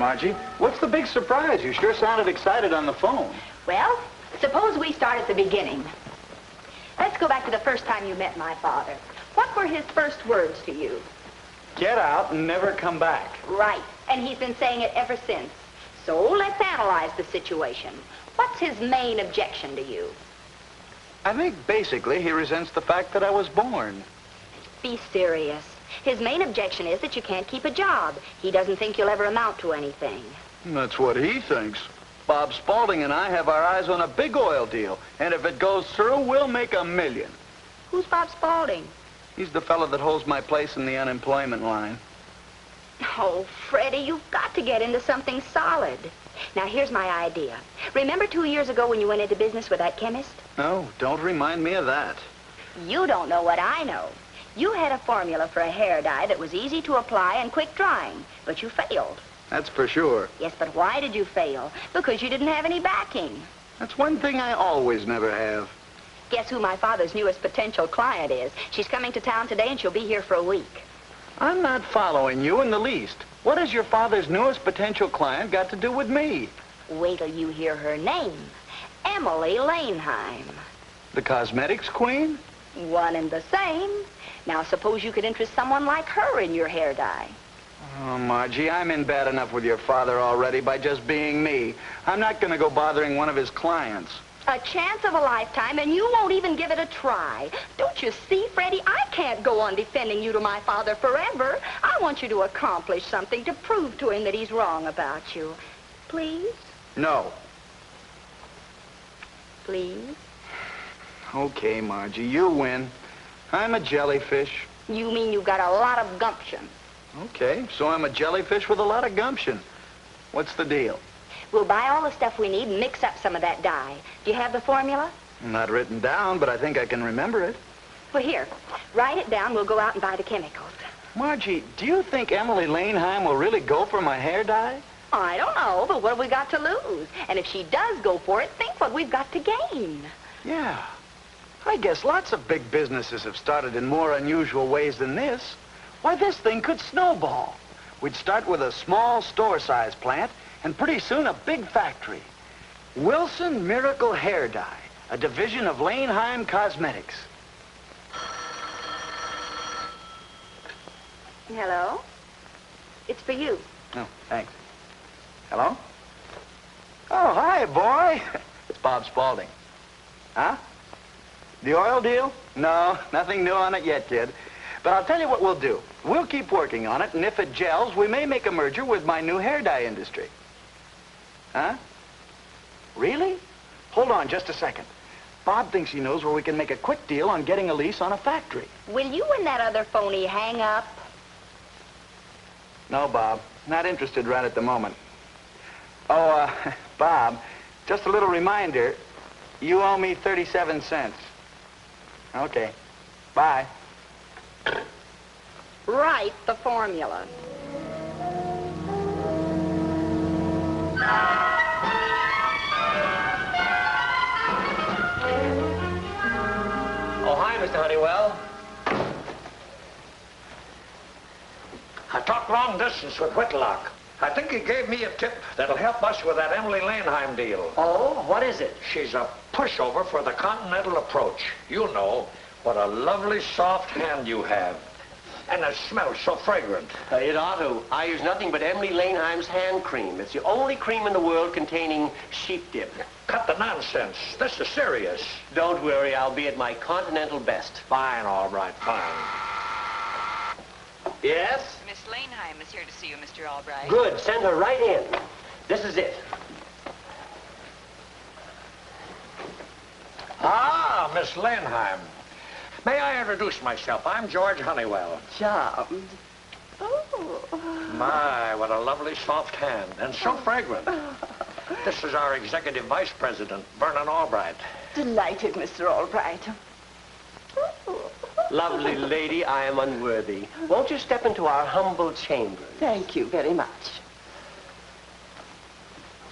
Margie. What's the big surprise? You sure sounded excited on the phone. Well, suppose we start at the beginning. Let's go back to the first time you met my father. What were his first words to you? Get out and never come back. Right, and he's been saying it ever since. So let's analyze the situation. What's his main objection to you? I think basically he resents the fact that I was born. Be serious. His main objection is that you can't keep a job. He doesn't think you'll ever amount to anything. That's what he thinks. Bob Spaulding and I have our eyes on a big oil deal, and if it goes through, we'll make $1 million. Who's Bob Spaulding? He's the fellow that holds my place in the unemployment line. Oh, Freddie, you've got to get into something solid. Now, here's my idea. Remember 2 years ago when you went into business with that chemist? No, don't remind me of that. You don't know what I know. You had a formula for a hair dye that was easy to apply and quick drying, but you failed. That's for sure. Yes, but why did you fail? Because you didn't have any backing. That's one thing I always never have. Guess who my father's newest potential client is? She's coming to town today, and she'll be here for a week. I'm not following you in the least. What has your father's newest potential client got to do with me? Wait till you hear her name. Emily Lanheim. The cosmetics queen? One and the same. Now, suppose you could interest someone like her in your hair dye. Oh, Margie, I'm in bad enough with your father already by just being me. I'm not going to go bothering one of his clients. A chance of a lifetime, and you won't even give it a try. Don't you see, Freddie? I can't go on defending you to my father forever. I want you to accomplish something to prove to him that he's wrong about you. Please? No. Please? Okay, Margie, you win. I'm a jellyfish. You mean you've got a lot of gumption? Okay, so I'm a jellyfish with a lot of gumption. What's the deal? We'll buy all the stuff we need and mix up some of that dye. Do you have the formula? Not written down, but I think I can remember it. Well, here, write it down. We'll go out and buy the chemicals. Margie, do you think Emily Lanheim will really go for my hair dye? I don't know, but what have we got to lose? And if she does go for it, think what we've got to gain. Yeah. I guess lots of big businesses have started in more unusual ways than this. Why, this thing could snowball. We'd start with a small store-sized plant, and pretty soon a big factory. Wilson Miracle Hair Dye, a division of Lanheim Cosmetics. Hello? It's for you. Oh, thanks. Hello? Oh, hi, boy. It's Bob Spaulding. Huh? The oil deal? No, nothing new on it yet, kid. But I'll tell you what we'll do. We'll keep working on it, and if it gels, we may make a merger with my new hair dye industry. Huh? Really? Hold on just a second. Bob thinks he knows where we can make a quick deal on getting a lease on a factory. Will you and that other phony hang up? No, Bob. Not interested right at the moment. Oh, Bob, just a little reminder. You owe me 37 cents. Okay. Bye. Write the formula. Oh, hi, Mr. Honeywell. I talked long distance with Whitlock. I think he gave me a tip that'll help us with that Emily Lanheim deal. Oh, what is it? She's a pushover for the continental approach. You know, what a lovely soft hand you have. And it smells so fragrant. It ought to. I use nothing but Emily Lanheim's hand cream. It's the only cream in the world containing sheep dip. Cut the nonsense. This is serious. Don't worry, I'll be at my continental best. Fine, all right, fine. Yes? Miss Lanheim is here to see you, Mr. Albright. Good. Send her right in. This is it. Ah, Miss Lanheim. May I introduce myself? I'm George Honeywell. Charmed. Oh. My, what a lovely soft hand, and so fragrant. This is our executive vice president, Vernon Albright. Delighted, Mr. Albright. Lovely lady, I am unworthy. Won't you step into our humble chambers? Thank you very much.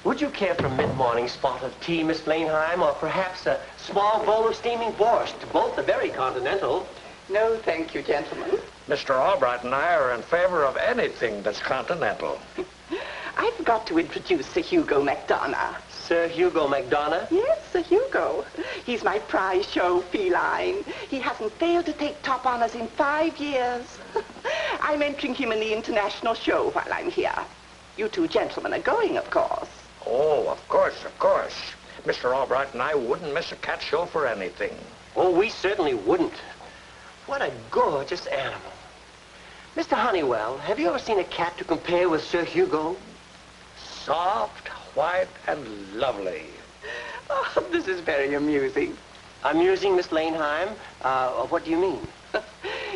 Would you care for a mid-morning spot of tea, Miss Lanheim, or perhaps a small bowl of steaming borscht? Both are very continental. No, thank you, gentlemen. Mr. Albright and I are in favor of anything that's continental. I've forgot to introduce Sir Hugo MacDonough. Sir Hugo MacDonough? Yes, Sir Hugo. He's my prize show feline. He hasn't failed to take top honors in 5 years. I'm entering him in the international show while I'm here. You two gentlemen are going, of course. Oh, of course, of course. Mr. Albright and I wouldn't miss a cat show for anything. Oh, we certainly wouldn't. What a gorgeous animal. Mr. Honeywell, have you ever seen a cat to compare with Sir Hugo? Soft, white, and lovely. Oh, this is very amusing. Amusing, Miss Laneham? What do you mean?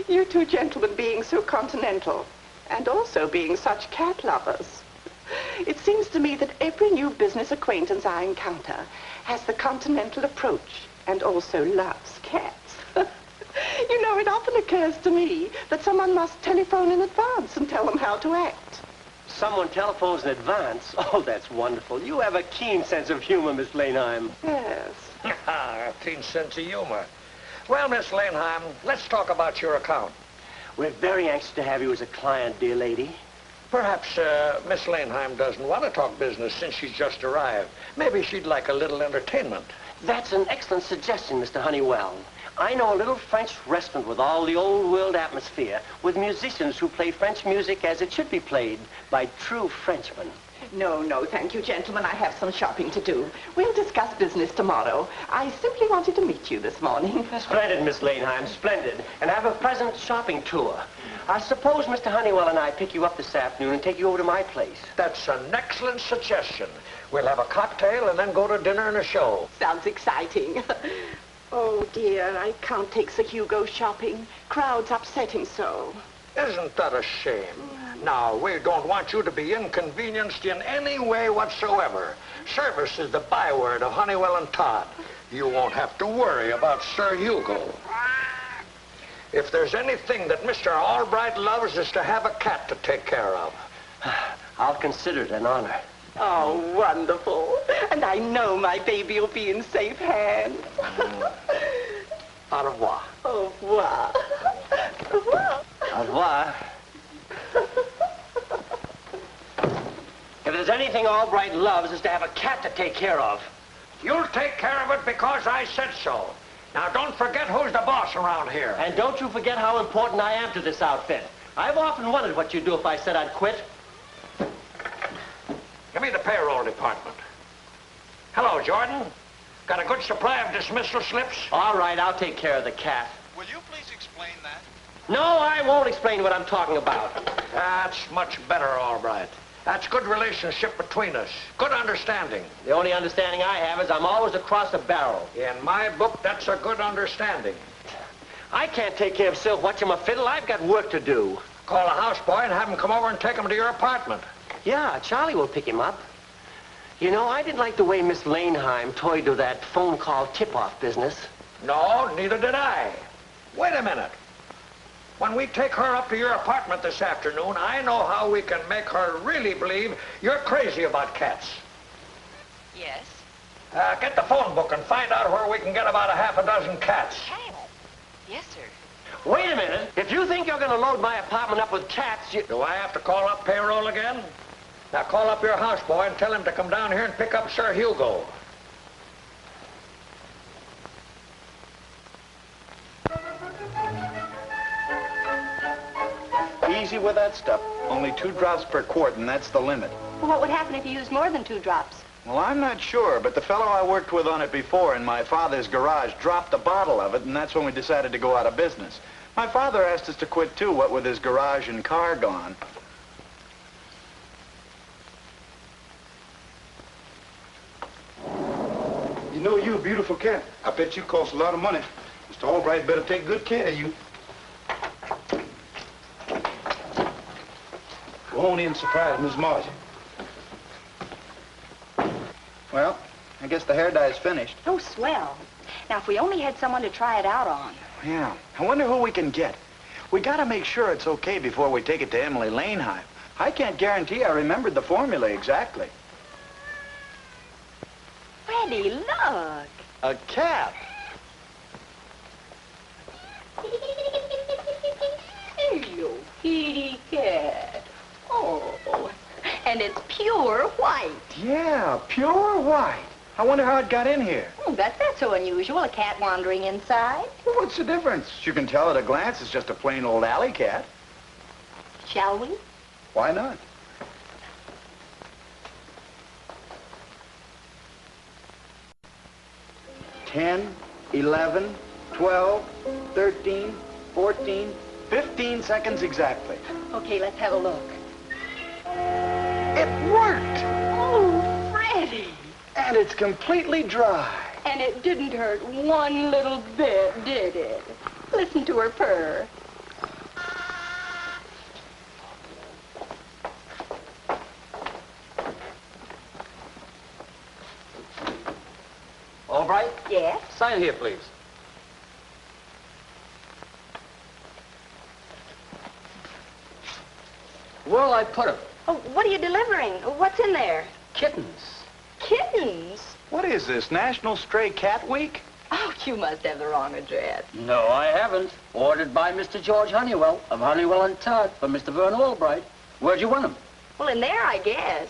You two gentlemen being so continental, and also being such cat lovers. It seems to me that every new business acquaintance I encounter has the continental approach and also loves cats. You know, it often occurs to me that someone must telephone in advance and tell them how to act. Someone telephones in advance? Oh, that's wonderful. You have a keen sense of humor, Miss Laneham. Yes. A keen sense of humor. Well, Miss Laneham, let's talk about your account. We're very anxious to have you as a client, dear lady. Perhaps Miss Laneham doesn't want to talk business since she's just arrived. Maybe she'd like a little entertainment. That's an excellent suggestion, Mr. Honeywell. I know a little French restaurant with all the old world atmosphere, with musicians who play French music as it should be played by true Frenchmen. No, thank you, gentlemen. I have some shopping to do. We'll discuss business tomorrow. I simply wanted to meet you this morning. Splendid, Miss Laneham, splendid. And have a pleasant shopping tour. I suppose Mr. Honeywell and I pick you up this afternoon and take you over to my place. That's an excellent suggestion. We'll have a cocktail and then go to dinner and a show. Sounds exciting. Oh, dear, I can't take Sir Hugo shopping. Crowds upset him so. Isn't that a shame? Now, we don't want you to be inconvenienced in any way whatsoever. Service is the byword of Honeywell and Todd. You won't have to worry about Sir Hugo. If there's anything that Mr. Albright loves is to have a cat to take care of. I'll consider it an honor. Oh, wonderful. And I know my baby will be in safe hands. Au revoir. Au revoir. Au revoir. Au revoir. If there's anything Albright loves, is to have a cat to take care of. You'll take care of it because I said so. Now, don't forget who's the boss around here. And don't you forget how important I am to this outfit. I've often wondered what you'd do if I said I'd quit. Give me the payroll department. Hello, Jordan. Got a good supply of dismissal slips? All right, I'll take care of the cat. Will you please explain that? No, I won't explain what I'm talking about. That's much better, Albright. That's good relationship between us. Good understanding. The only understanding I have is I'm always across the barrel. In my book, that's a good understanding. I can't take care of Silk Whatchamafiddle. I've got work to do. Call a houseboy and have him come over and take him to your apartment. Yeah, Charlie will pick him up. You know, I didn't like the way Miss Laneham toyed to that phone call tip-off business. No, neither did I. Wait a minute. When we take her up to your apartment this afternoon, I know how we can make her really believe you're crazy about cats. Yes. Get the phone book and find out where we can get about a half a dozen cats. Cat? Yes, sir. Wait a minute. If you think you're going to load my apartment up with cats, you... Do I have to call up payroll again? Now call up your houseboy and tell him to come down here and pick up Sir Hugo. Easy with that stuff. Only 2 drops per quart, and that's the limit. Well, what would happen if you used more than 2 drops? Well, I'm not sure, but the fellow I worked with on it before in my father's garage dropped a bottle of it, and that's when we decided to go out of business. My father asked us to quit, too, what with his garage and car gone. You know you're a beautiful cat. I bet you cost a lot of money. Mr. Albright better take good care of you. Go on in and surprise Miss Margie. Well, I guess the hair dye's finished. Oh, swell. Now, if we only had someone to try it out on. Yeah. I wonder who we can get. We gotta make sure it's okay before we take it to Emily Laneham. I can't guarantee I remembered the formula exactly. Freddie, look. A cat. Hello, kitty cat. Oh, And it's pure white. Yeah, pure white. I wonder how it got in here. Oh, that's not so unusual, a cat wandering inside. Well, what's the difference? You can tell at a glance it's just a plain old alley cat. Shall we? Why not? $10, $11, $12, $13, $14, 15 seconds exactly. Okay, let's have a look. It worked! Oh, Freddie! And it's completely dry. And it didn't hurt one little bit, did it? Listen to her purr. Albright? Yes? Sign here, please. Where'll I put 'em? Oh, what are you delivering? What's in there? Kittens. Kittens? What is this, National Stray Cat Week? Oh, you must have the wrong address. No, I haven't. Ordered by Mr. George Honeywell of Honeywell and Todd for Mr. Vern Albright. Where'd you want 'em? Well, in there, I guess.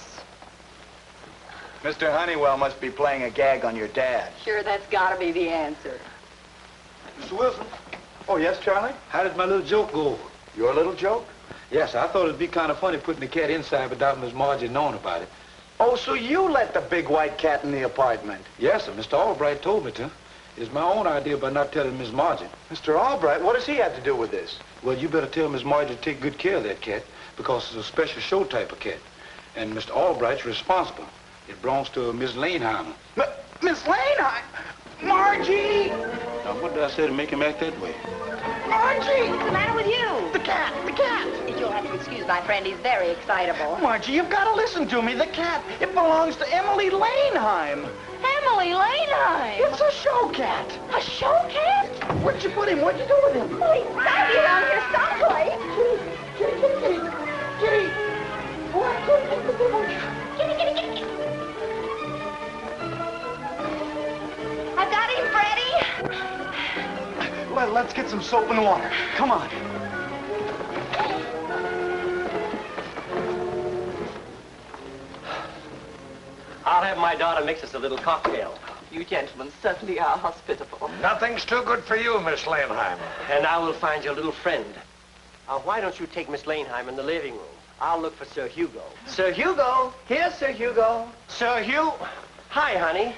Mr. Honeywell must be playing a gag on your dad. Sure, that's gotta be the answer. Mr. Wilson, Oh, yes, Charlie? how did my little joke go? Your little joke? Yes, I thought it'd be kind of funny putting the cat inside without Miss Margie knowing about it. Oh, so you let the big white cat in the apartment? Yes, sir. Mr. Albright told me to. It's my own idea by not telling Miss Margie. Mr. Albright, what does he have to do with this? Well, you better tell Miss Margie to take good care of that cat because it's a special show type of cat. And Mr. Albright's responsible. It belongs to Miss Laneheimer. Miss Lane, Margie! Now, what did I say to make him act that way? Margie! What's the matter with you? The cat! The cat! You'll have to excuse my friend. He's very excitable. Margie, you've got to listen to me. The cat, it belongs to Emily Laneheim. Emily Laneheim. It's a show cat. A show cat? Where'd you put him? What'd you do with him? Well, he's gotta be around here someplace. Kitty! Kitty. I've got him, Freddie. Let's get some soap and water. Come on. I'll have my daughter mix us a little cocktail. You gentlemen certainly are hospitable. Nothing's too good for you, Miss Laneheimer. And I will find you a little friend. Why don't you take Miss Laneheim in the living room? I'll look for Sir Hugo. Sir Hugo! Here's Sir Hugo. Sir Hugh. Hi, honey.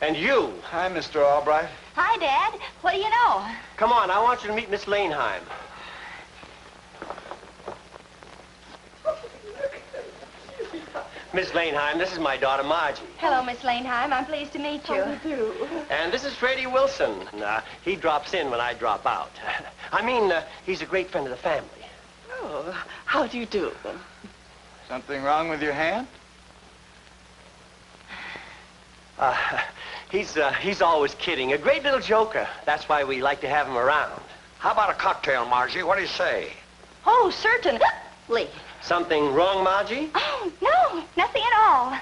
And you. Hi, Mr. Albright. Hi, Dad. What do you know? Come on, I want you to meet Miss Laneheim. Miss Laneheim, this is my daughter, Margie. Hello, Miss Laneheim. I'm pleased to meet you. How do you do? And this is Freddie Wilson. He drops in when I drop out. He's a great friend of the family. Oh, how do you do? Something wrong with your hand? He's always kidding. A great little joker. That's why we like to have him around. How about a cocktail, Margie? What do you say? Oh, certainly. Something wrong, Margie? Oh, no, nothing at all.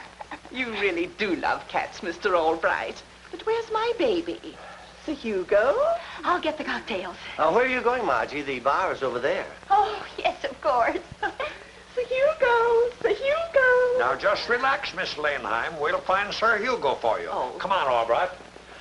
You really do love cats, Mr. Albright. But where's my baby? Sir Hugo? I'll get the cocktails. Where are you going, Margie? The bar is over there. Oh, yes, of course. Sir Hugo! Sir Hugo! Now, just relax, Miss Laneheim. We'll find Sir Hugo for you. Oh. Come on, Albright.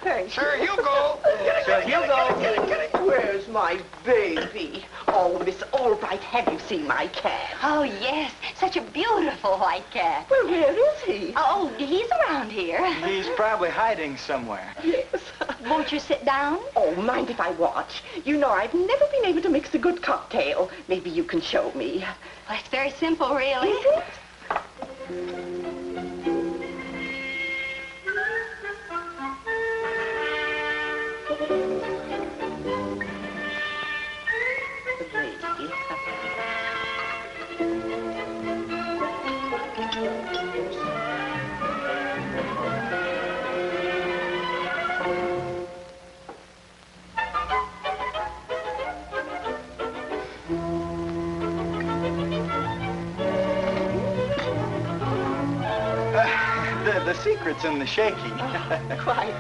Thank Sir you. Hugo! Sir Hugo! Where's my baby? Oh, Miss Albright, have you seen my cat? Oh, yes, such a beautiful white cat. Well, where is he? Oh, he's around here. He's probably hiding somewhere. Yes. Won't you sit down? Oh, mind if I watch? You know, I've never been able to mix a good cocktail. Maybe you can show me. Well, it's very simple, really. Is it? The secret's in the shaking. Quite.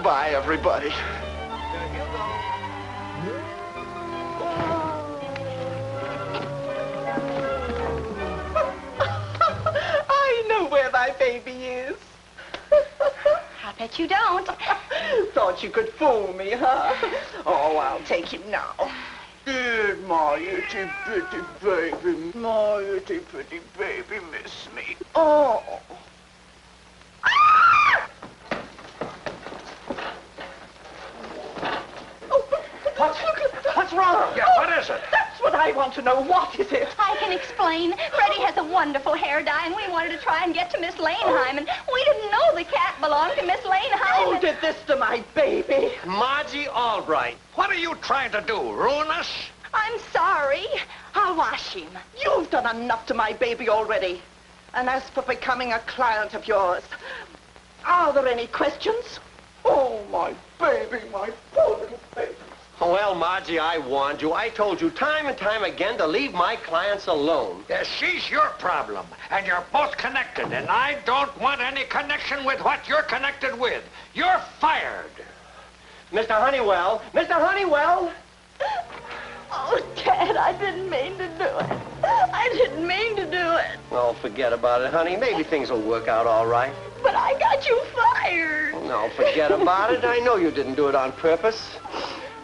Goodbye, everybody. I know where my baby is. I bet you don't. Thought you could fool me, huh? Oh, I'll take him now. Dear my itty bitty baby, my itty bitty baby, miss me. Oh. What's wrong? Yeah, what is it? That's what I want to know. What is it? I can explain. Freddie has a wonderful hair dye, and we wanted to try and get to Miss Laneheimer. And we didn't know the cat belonged to Miss Laneheimer. Who did this to my baby? Margie Albright. What are you trying to do, ruin us? I'm sorry. I'll wash him. You've done enough to my baby already. And as for becoming a client of yours, are there any questions? Oh, my baby, my poor little baby. Well, Margie, I warned you. I told you time and time again to leave my clients alone. Yeah, she's your problem, and you're both connected, and I don't want any connection with what you're connected with. You're fired. Mr. Honeywell! Mr. Honeywell! Oh, Dad, I didn't mean to do it. I didn't mean to do it. Oh, forget about it, honey. Maybe things will work out all right. But I got you fired. No, forget about it. I know you didn't do it on purpose.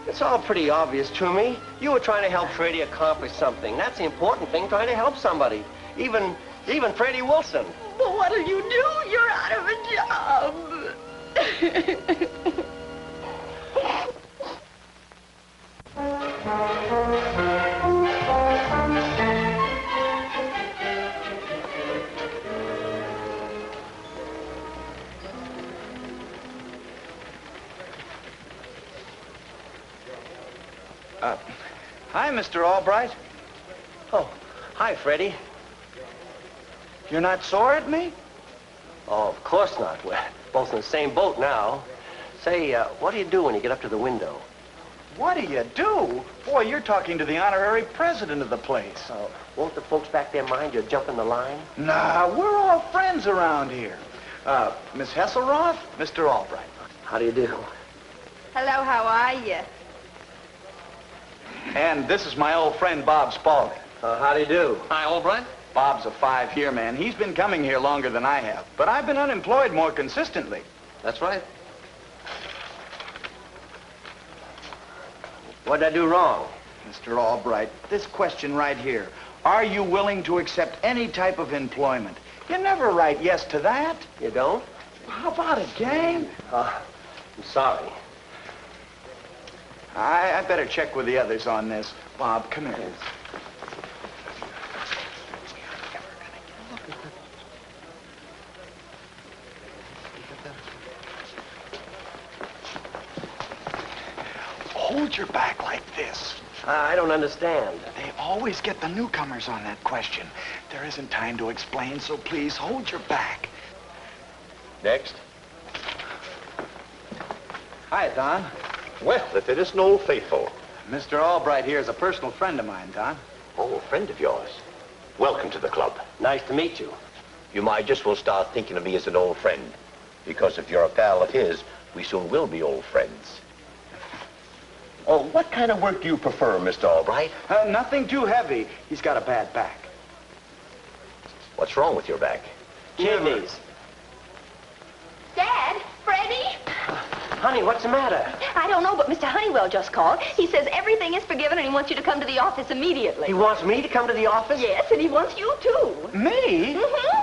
It's all pretty obvious to me. You were trying to help Freddie accomplish something. That's the important thing, trying to help somebody. Even Freddie Wilson. Well, what'll you do? You're out of a Hi, Mr. Albright. Oh, hi, Freddie. You're not sore at me? Oh, of course not. We're both in the same boat now. Say, what do you do when you get up to the window? What do you do? Boy, you're talking to the honorary president of the place. Oh, won't the folks back there mind you jumping the line? Nah, we're all friends around here. Miss Hesselroth, Mr. Albright. How do you do? Hello, how are you? And this is my old friend, Bob Spaulding. How do you do? Hi, Albright. Bob's a 5-year man. He's been coming here longer than I have. But I've been unemployed more consistently. That's right. What'd I do wrong? Mr. Albright, this question right here. Are you willing to accept any type of employment? You never write yes to that. You don't? How about it, gang? I'm sorry. I better check with the others on this. Bob, come here. Hold your back like this. I don't understand. They always get the newcomers on that question. There isn't time to explain, so please hold your back. Next. Hi, Don. Well, if it isn't Old Faithful. Mr. Albright here is a personal friend of mine, Don. Oh, a friend of yours. Welcome to the club. Nice to meet you. You might just well start thinking of me as an old friend. Because if you're a pal of his, we soon will be old friends. Oh, what kind of work do you prefer, Mr. Albright? Nothing too heavy. He's got a bad back. What's wrong with your back? Kidneys. Dad, Freddie? Honey, what's the matter? I don't know, but Mr. Honeywell just called. He says everything is forgiven and he wants you to come to the office immediately. He wants me to come to the office? Yes, and he wants you too. Me? Mm-hmm.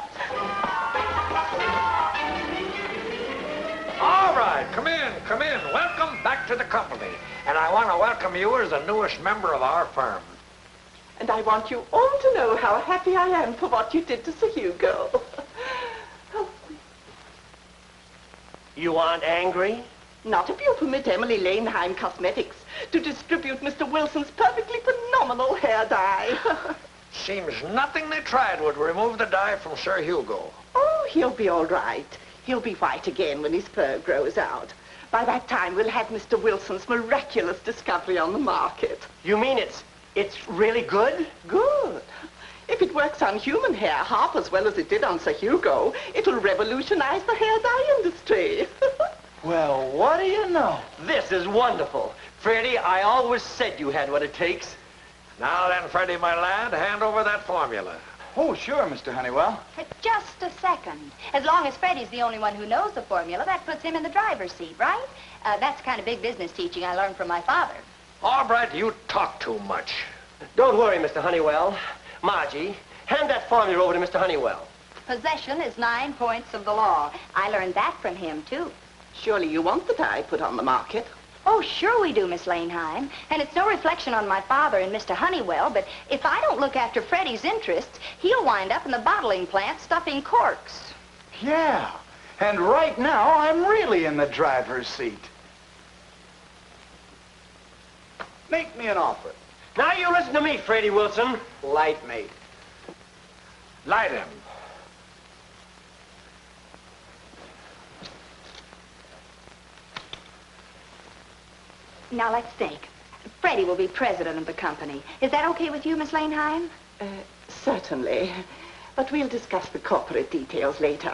All right, come in, come in. Welcome back to the company. And I want to welcome you as the newest member of our firm. And I want you all to know how happy I am for what you did to Sir Hugo. You aren't angry? Not if you permit Emily Laneheim Cosmetics to distribute Mr. Wilson's perfectly phenomenal hair dye. Seems nothing they tried would remove the dye from Sir Hugo. Oh, he'll be all right. He'll be white again when his fur grows out. By that time, we'll have Mr. Wilson's miraculous discovery on the market. You mean it's really good? Good. If it works on human hair half as well as it did on Sir Hugo, it'll revolutionize the hair dye industry. Well, what do you know? This is wonderful. Freddie, I always said you had what it takes. Now then, Freddie, my lad, hand over that formula. Oh, sure, Mr. Honeywell. Just a second. As long as Freddie's the only one who knows the formula, that puts him in the driver's seat, right? That's the kind of big business teaching I learned from my father. Albright, you talk too much. Don't worry, Mr. Honeywell. Margie, hand that formula over to Mr. Honeywell. Possession is 9 points of the law. I learned that from him, too. Surely you want the dye put on the market. Oh, sure we do, Miss Langeheim. And it's no reflection on my father and Mr. Honeywell, but if I don't look after Freddie's interests, he'll wind up in the bottling plant stuffing corks. Yeah, and right now I'm really in the driver's seat. Make me an offer. Now you listen to me, Freddie Wilson. Light me. Light him. Now, let's think. Freddie will be president of the company. Is that okay with you, Miss Langeheim? Certainly. But we'll discuss the corporate details later.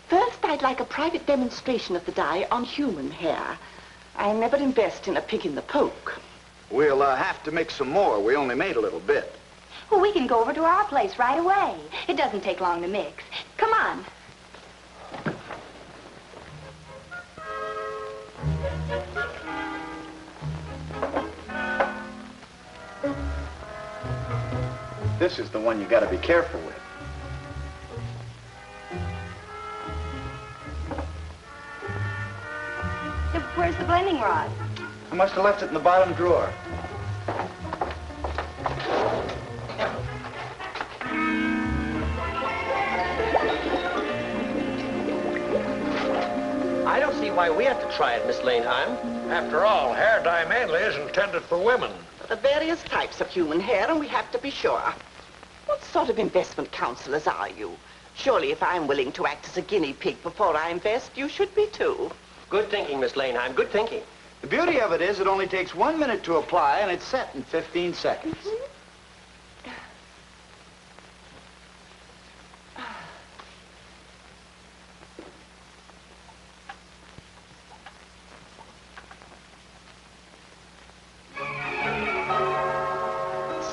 First, I'd like a private demonstration of the dye on human hair. I never invest in a pig in the poke. We'll have to mix some more. We only made a little bit. Well, we can go over to our place right away. It doesn't take long to mix. Come on. This is the one you gotta be careful with. Where's the blending rod? I must have left it in the bottom drawer. I don't see why we have to try it, Miss Langeheim. After all, hair dye mainly is intended for women. There are various types of human hair, and we have to be sure. What sort of investment counselors are you? Surely if I'm willing to act as a guinea pig before I invest, you should be too. Good thinking, Miss Langeheim. Good thinking. The beauty of it is it only takes 1 minute to apply, and it's set in 15 seconds.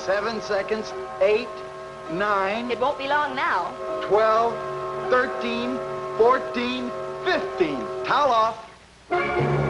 Seven seconds, 8, 9, It won't be long now. 12, 13, 14, 15. Towel off.